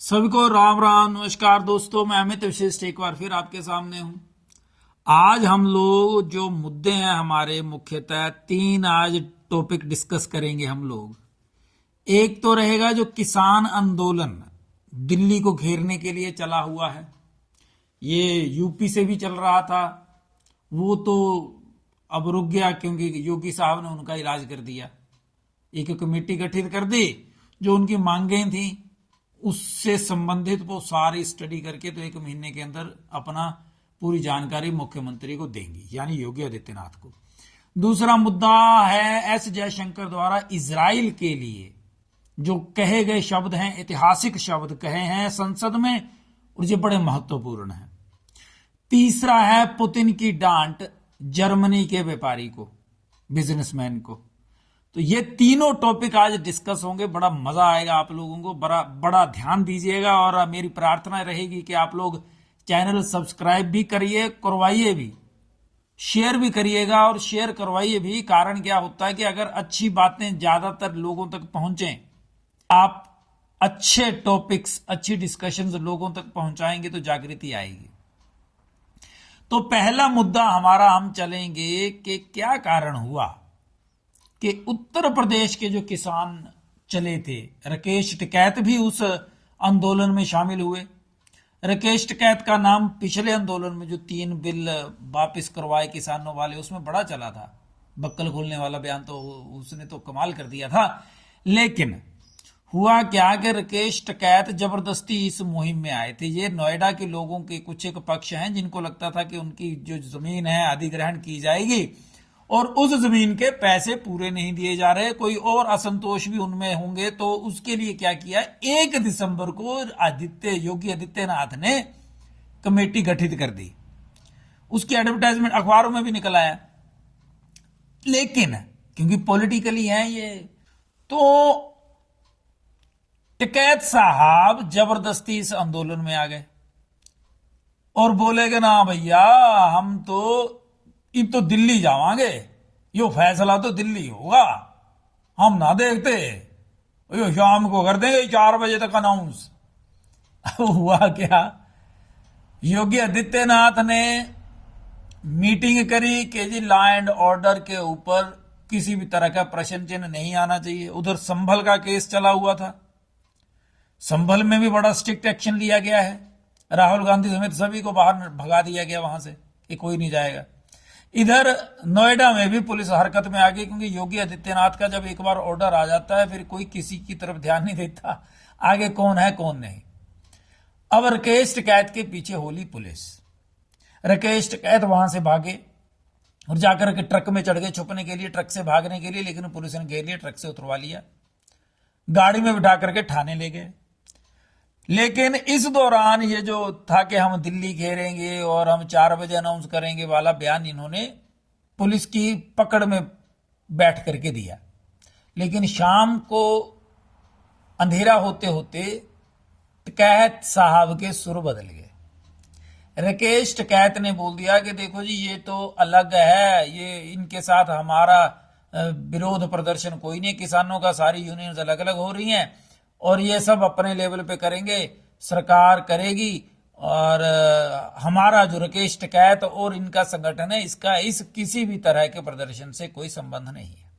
सभी को राम राम नमस्कार दोस्तों। मैं अमित विशिष्ट एक बार फिर आपके सामने हूं। आज हम लोग जो मुद्दे हैं हमारे मुख्यतः तीन आज टॉपिक डिस्कस करेंगे हम लोग। एक तो रहेगा जो किसान आंदोलन दिल्ली को घेरने के लिए चला हुआ है, ये यूपी से भी चल रहा था, वो तो अब रुक गया क्योंकि योगी साहब ने उनका इलाज कर दिया। एक कमेटी गठित कर दी, जो उनकी मांगें थी उससे संबंधित वो सारी स्टडी करके तो 1 महीने के अंदर अपना पूरी जानकारी मुख्यमंत्री को देंगी, यानी योगी आदित्यनाथ को। दूसरा मुद्दा है एस जयशंकर द्वारा इजराइल के लिए जो कहे गए शब्द हैं, ऐतिहासिक शब्द कहे हैं संसद में, और ये बड़े महत्वपूर्ण हैं। तीसरा है पुतिन की डांट जर्मनी के व्यापारी को, बिजनेसमैन को। तो ये तीनों टॉपिक आज डिस्कस होंगे, बड़ा मजा आएगा आप लोगों को, बड़ा बड़ा ध्यान दीजिएगा। और मेरी प्रार्थना रहेगी कि आप लोग चैनल सब्सक्राइब भी करिए, करवाइए भी, शेयर भी करिएगा और शेयर करवाइए भी। कारण क्या होता है कि अगर अच्छी बातें ज्यादातर लोगों तक पहुंचे, आप अच्छे टॉपिक्स, अच्छी डिस्कशंस लोगों तक पहुंचाएंगे तो जागृति आएगी। तो पहला मुद्दा हमारा हम चलेंगे कि क्या कारण हुआ कि उत्तर प्रदेश के जो किसान चले थे, राकेश टिकैत भी उस आंदोलन में शामिल हुए। राकेश टिकैत का नाम पिछले आंदोलन में जो 3 बिल वापस करवाए किसानों वाले, उसमें बड़ा चला था। बक्कल खोलने वाला बयान तो उसने तो कमाल कर दिया था। लेकिन हुआ क्या कि राकेश टिकैत जबरदस्ती इस मुहिम में आए थे। ये नोएडा के लोगों के कुछ एक पक्ष हैं जिनको लगता था कि उनकी जो जमीन है अधिग्रहण की जाएगी और उस जमीन के पैसे पूरे नहीं दिए जा रहे, कोई और असंतोष भी उनमें होंगे। तो उसके लिए क्या किया, 1 दिसंबर को योगी आदित्यनाथ ने कमेटी गठित कर दी। उसकी एडवर्टाइजमेंट अखबारों में भी निकल आया। लेकिन क्योंकि पॉलिटिकली है ये, तो टिकैत साहब जबरदस्ती इस आंदोलन में आ गए और बोले कि ना भैया, हम तो अब तो दिल्ली जावांगे, यो फैसला तो दिल्ली होगा, हम ना देखते, यो शाम को कर देंगे 4 बजे तक अनाउंस। हुआ क्या, योगी आदित्यनाथ ने मीटिंग करी कि जी लॉ एंड ऑर्डर के ऊपर किसी भी तरह का प्रश्न चिन्ह नहीं आना चाहिए। उधर संभल का केस चला हुआ था, संभल में भी बड़ा स्ट्रिक्ट एक्शन लिया गया है। राहुल गांधी समेत सभी को बाहर भगा दिया गया वहां से कि कोई नहीं जाएगा। इधर नोएडा में भी पुलिस हरकत में आ गई, क्योंकि योगी आदित्यनाथ का जब एक बार ऑर्डर आ जाता है फिर कोई किसी की तरफ ध्यान नहीं देता, आगे कौन है कौन नहीं। अब राकेश टिकैत के पीछे होली पुलिस। राकेश टिकैत वहां से भागे और जाकर के ट्रक में चढ़ गए छुपने के लिए, ट्रक से भागने के लिए, लेकिन पुलिस ने घेर लिया, ट्रक से उतरवा लिया, गाड़ी में बिठा करके थाने ले गए। लेकिन इस दौरान ये जो था कि हम दिल्ली घेरेंगे और हम 4 बजे अनाउंस करेंगे वाला बयान इन्होंने पुलिस की पकड़ में बैठ करके दिया। लेकिन शाम को अंधेरा होते होते टिकैत साहब के सुर बदल गए। राकेश टिकैत ने बोल दिया कि देखो जी, ये तो अलग है, ये इनके साथ हमारा विरोध प्रदर्शन कोई नहीं, किसानों का सारी यूनियंस अलग अलग हो रही हैं और ये सब अपने लेवल पे करेंगे, सरकार करेगी, और हमारा जो राकेश टिकैत और इनका संगठन है, इसका इस किसी भी तरह के प्रदर्शन से कोई संबंध नहीं है।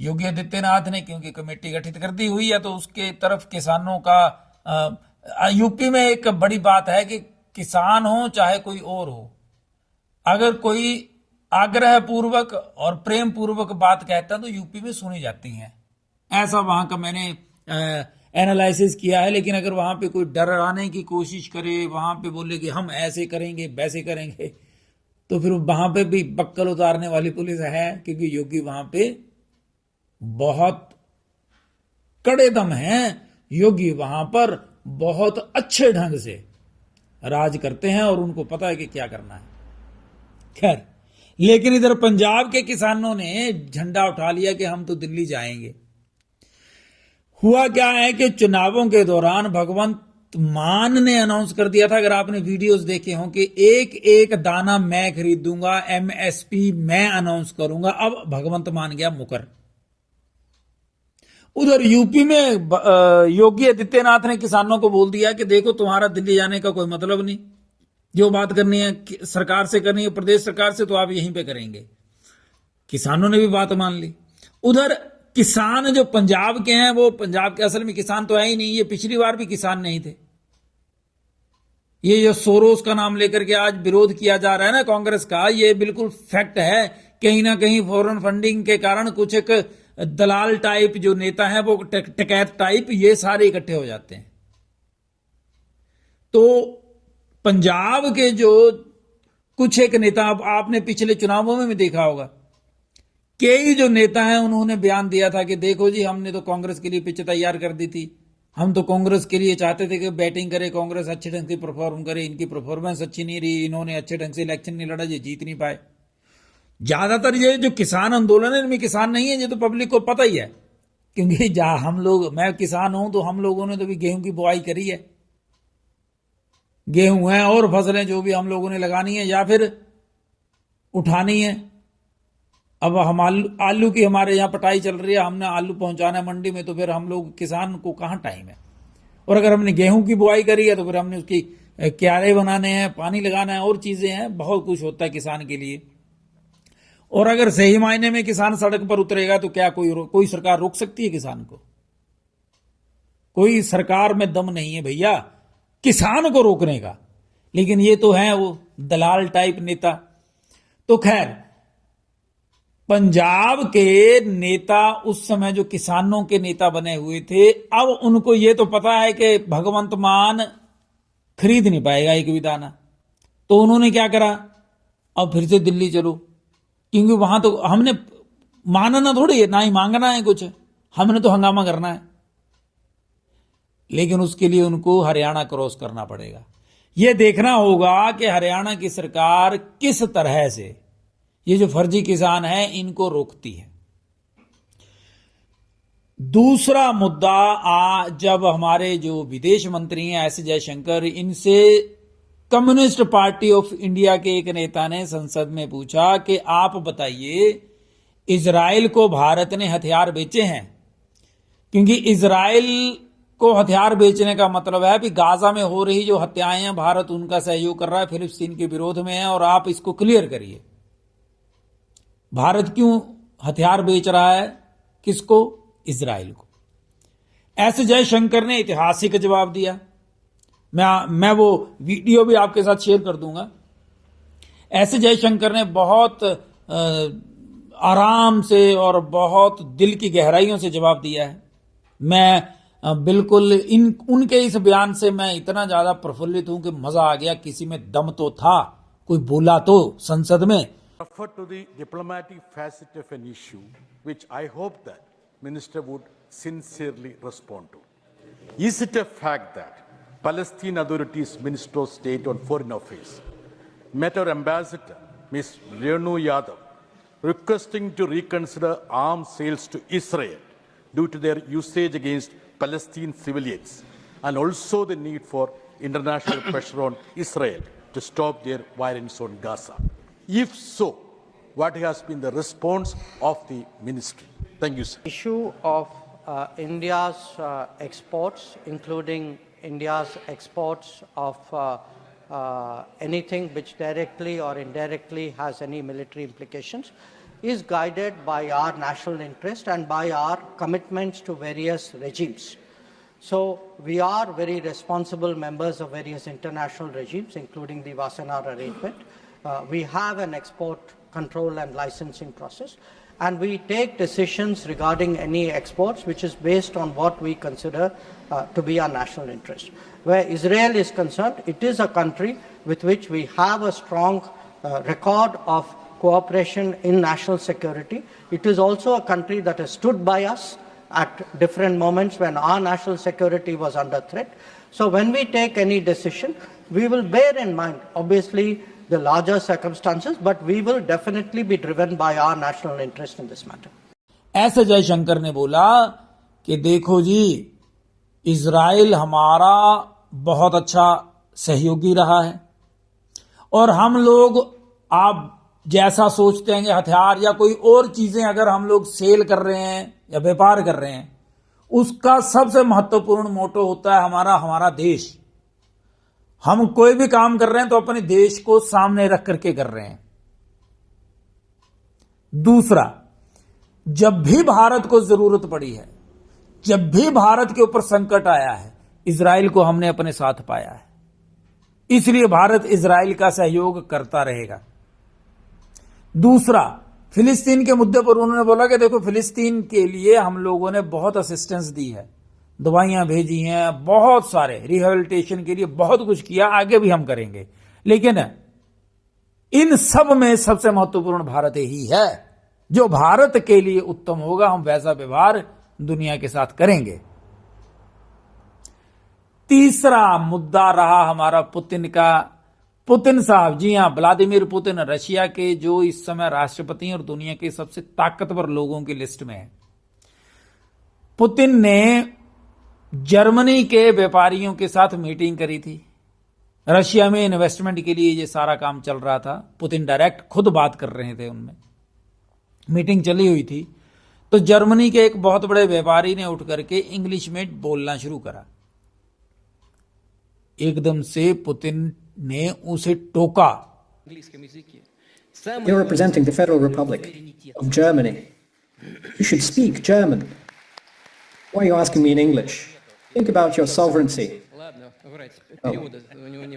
योगी आदित्यनाथ ने क्योंकि कमेटी गठित कर दी हुई है तो उसके तरफ किसानों का यूपी में एक बड़ी बात है कि किसान हो चाहे कोई और हो, अगर कोई आग्रह पूर्वक और प्रेम पूर्वक बात कहता है तो यूपी में सुनी जाती है। ऐसा वहां का मैंने एनालिसिस किया है। लेकिन अगर वहां पे कोई डराने की कोशिश करे, वहां पे बोले कि हम ऐसे करेंगे वैसे करेंगे, तो फिर वहां पे भी बक्कल उतारने वाली पुलिस है, क्योंकि योगी वहां पे बहुत कड़े दम हैं। योगी वहां पर बहुत अच्छे ढंग से राज करते हैं और उनको पता है कि क्या करना है। खैर, लेकिन इधर पंजाब के किसानों ने झंडा उठा लिया कि हम तो दिल्ली जाएंगे। हुआ क्या है कि चुनावों के दौरान भगवंत मान ने अनाउंस कर दिया था, अगर आपने वीडियोस देखे हों, कि एक एक दाना मैं खरीदूंगा, एमएसपी मैं अनाउंस करूंगा। अब भगवंत मान गया मुकर उधर यूपी में योगी आदित्यनाथ ने किसानों को बोल दिया कि देखो तुम्हारा दिल्ली जाने का कोई मतलब नहीं, जो बात करनी है सरकार से करनी है, प्रदेश सरकार से, तो आप यहीं पे करेंगे। किसानों ने भी बात मान ली। उधर किसान जो पंजाब के हैं, वो पंजाब के असल में किसान तो है ही नहीं, ये पिछली बार भी किसान नहीं थे। ये जो सोरोस का नाम लेकर के आज विरोध किया जा रहा है ना कांग्रेस का, ये बिल्कुल फैक्ट है। कहीं ना कहीं फॉरेन फंडिंग के कारण कुछ एक दलाल टाइप जो नेता है, वो टकैत टाइप, ये सारे इकट्ठे हो जाते हैं। तो पंजाब के जो कुछ एक नेता, आपने पिछले चुनावों में भी देखा होगा, कई जो नेता हैं उन्होंने बयान दिया था कि देखो जी, हमने तो कांग्रेस के लिए पिच तैयार कर दी थी, हम तो कांग्रेस के लिए चाहते थे कि बैटिंग करे कांग्रेस, अच्छे ढंग से परफॉर्म करे, इनकी परफॉर्मेंस अच्छी नहीं रही, इन्होंने अच्छे ढंग से इलेक्शन नहीं लड़ा, ये जीत नहीं पाए। ज्यादातर ये जो किसान आंदोलन है, इनमें किसान नहीं है, ये तो पब्लिक को पता ही है, क्योंकि हम लोग, मैं किसान हूं तो हम लोगों ने तो भी गेहूं की बुआई करी है, गेहूं है और फसलें जो भी हम लोगों ने लगानी है या फिर उठानी है। अब हम आलू की हमारे यहाँ पटाई चल रही है, हमने आलू पहुंचाना है मंडी में, तो फिर हम लोग किसान को कहाँ टाइम है। और अगर हमने गेहूं की बुआई करी है तो फिर हमने उसकी क्यारे बनाने हैं, पानी लगाना है, और चीजें हैं, बहुत कुछ होता है किसान के लिए। और अगर सही मायने में किसान सड़क पर उतरेगा तो क्या कोई सरकार रोक सकती है किसान को? कोई सरकार में दम नहीं है भैया किसान को रोकने का। लेकिन ये तो है वो दलाल टाइप नेता। तो खैर, पंजाब के नेता उस समय जो किसानों के नेता बने हुए थे, अब उनको ये तो पता है कि भगवंत मान खरीद नहीं पाएगा एक भी दाना, तो उन्होंने क्या करा, अब फिर से दिल्ली चलो, क्योंकि वहां तो हमने मानना थोड़ी है, ना ही मांगना है कुछ, हमने तो हंगामा करना है। लेकिन उसके लिए उनको हरियाणा क्रॉस करना पड़ेगा। यह देखना होगा कि हरियाणा की सरकार किस तरह से ये जो फर्जी किसान हैं इनको रोकती है। दूसरा मुद्दा, जब हमारे जो विदेश मंत्री हैं एस जयशंकर, इनसे कम्युनिस्ट पार्टी ऑफ इंडिया के एक नेता ने संसद में पूछा कि आप बताइए, इजराइल को भारत ने हथियार बेचे हैं, क्योंकि इजराइल को हथियार बेचने का मतलब है कि गाजा में हो रही जो हत्याएं हैं भारत उनका सहयोग कर रहा है, फिलिस्तीन के विरोध में है, और आप इसको क्लियर करिए। भारत क्यों हथियार बेच रहा है? किसको? इजराइल को। एस जयशंकर ने ऐतिहासिक जवाब दिया। मैं वो वीडियो भी आपके साथ शेयर कर दूंगा। एस जयशंकर ने बहुत आराम से और बहुत दिल की गहराइयों से जवाब दिया है। मैं बिल्कुल उनके इस बयान से मैं इतना ज्यादा प्रफुल्लित हूं कि मजा आ गया। किसी में दम तो था, कोई बोला तो संसद में। Refer to the diplomatic facet of an issue, which I hope that Minister would sincerely respond to. Is it a fact that Palestine Authority's Minister of State on Foreign Affairs met our ambassador, Ms. Renu Yadav, requesting to reconsider arms sales to Israel due to their usage against Palestinian civilians, and also the need for international pressure on Israel to stop their violence on Gaza? If so, what has been the response of the ministry? Thank you, sir. Issue of India's exports, including India's exports of anything which directly or indirectly has any military implications, is guided by our national interest and by our commitments to various regimes. So we are very responsible members of various international regimes, including the Wassenaar arrangement. We have an export control and licensing process, and we take decisions regarding any exports which is based on what we consider to be our national interest. Where Israel is concerned, it is a country with which we have a strong record of cooperation in national security. It is also a country that has stood by us at different moments when our national security was under threat. So when we take any decision, we will bear in mind, obviously, the larger circumstances, but we will definitely be driven by our national interest in this matter. ऐसे जयशंकर ने बोला कि देखो जी, Israel हमारा बहुत अच्छा सहयोगी रहा है, और हम लोग आप जैसा सोचते हैं कि हथियार या कोई और चीजें अगर हम लोग सेल कर रहे हैं या व्यापार कर रहे हैं, उसका सबसे महत्वपूर्ण मोटो होता है हमारा देश। हम कोई भी काम कर रहे हैं तो अपने देश को सामने रख करके कर रहे हैं। दूसरा, जब भी भारत को जरूरत पड़ी है, जब भी भारत के ऊपर संकट आया है, इजराइल को हमने अपने साथ पाया है। इसलिए भारत इजराइल का सहयोग करता रहेगा। दूसरा, फिलिस्तीन के मुद्दे पर उन्होंने बोला कि देखो, फिलिस्तीन के लिए हम लोगों ने बहुत असिस्टेंस दी है, दवाइयां भेजी हैं, बहुत सारे रिहेबिलिटेशन के लिए बहुत कुछ किया, आगे भी हम करेंगे। लेकिन इन सब में सबसे महत्वपूर्ण भारत ही है। जो भारत के लिए उत्तम होगा, हम वैसा व्यवहार दुनिया के साथ करेंगे। तीसरा मुद्दा रहा हमारा पुतिन का। पुतिन साहब, जी हां, व्लादिमीर पुतिन रशिया के जो इस समय राष्ट्रपति हैं और दुनिया के सबसे ताकतवर लोगों की लिस्ट में है। पुतिन ने जर्मनी के व्यापारियों के साथ मीटिंग करी थी। रशिया में इन्वेस्टमेंट के लिए ये सारा काम चल रहा था। पुतिन डायरेक्ट खुद बात कर रहे थे, उनमें मीटिंग चली हुई थी। तो जर्मनी के एक बहुत बड़े व्यापारी ने उठ करके इंग्लिश में बोलना शुरू करा। एकदम से पुतिन ने उसे टोका। You're representing the Federal Republic of Germany. You should speak German. Why are you asking me in English? Think about your sovereignty.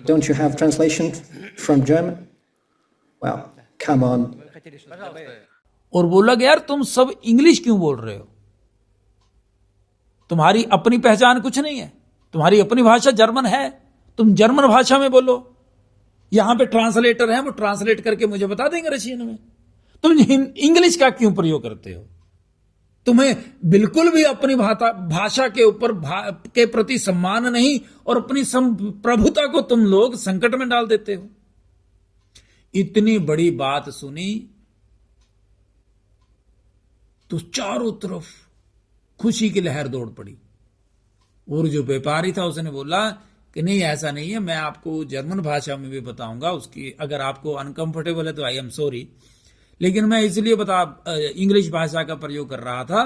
Don't you have translation from German? Well, come on. और बोला कि यार, तुम सब English क्यों बोल रहे हो? तुम्हारी अपनी पहचान कुछ नहीं है, तुम्हारी अपनी भाषा जर्मन है, तुम जर्मन भाषा में बोलो। यहां पे ट्रांसलेटर है, वो ट्रांसलेट करके मुझे बता देंगे रशियन में। तुम इंग्लिश का क्यों प्रयोग करते हो? तुम्हें बिल्कुल भी अपनी भाषा के ऊपर के प्रति सम्मान नहीं, और अपनी प्रभुता को तुम लोग संकट में डाल देते हो। इतनी बड़ी बात सुनी तो चारों तरफ खुशी की लहर दौड़ पड़ी। और जो व्यापारी था उसने बोला कि नहीं, ऐसा नहीं है, मैं आपको जर्मन भाषा में भी बताऊंगा। उसकी अगर आपको अनकंफर्टेबल है तो आई एम सॉरी, लेकिन मैं इसलिए इंग्लिश भाषा का प्रयोग कर रहा था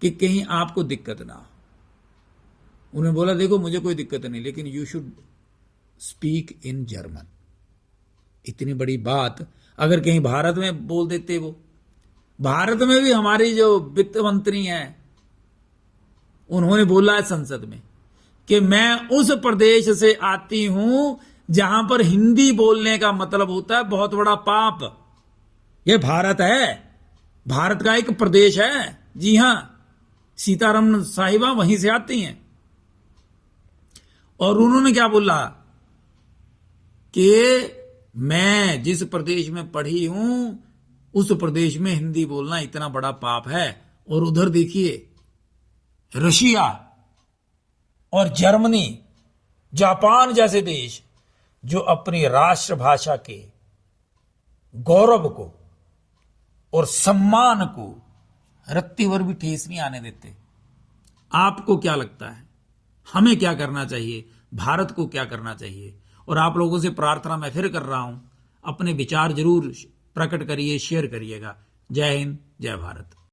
कि कहीं आपको दिक्कत ना हो। उन्होंने बोला देखो, मुझे कोई दिक्कत नहीं, लेकिन you should speak in German. इतनी बड़ी बात अगर कहीं भारत में बोल देते, वो भारत में भी हमारी जो वित्त मंत्री हैं, उन्होंने बोला है संसद में कि मैं उस प्रदेश से आती हूं जहां पर हिंदी बोलने का मतलब होता है बहुत बड़ा पाप। यह भारत है, भारत का एक प्रदेश है। जी हां, सीतारमण साहिबा वहीं से आती हैं। और उन्होंने क्या बोला कि मैं जिस प्रदेश में पढ़ी हूं, उस प्रदेश में हिंदी बोलना इतना बड़ा पाप है। और उधर देखिए, रशिया और जर्मनी, जापान जैसे देश जो अपनी राष्ट्रभाषा के गौरव को और सम्मान को रत्ती भर भी ठेस नहीं आने देते। आपको क्या लगता है, हमें क्या करना चाहिए, भारत को क्या करना चाहिए? और आप लोगों से प्रार्थना मैं फिर कर रहा हूं, अपने विचार जरूर प्रकट करिए, शेयर करिएगा। जय हिंद, जय भारत।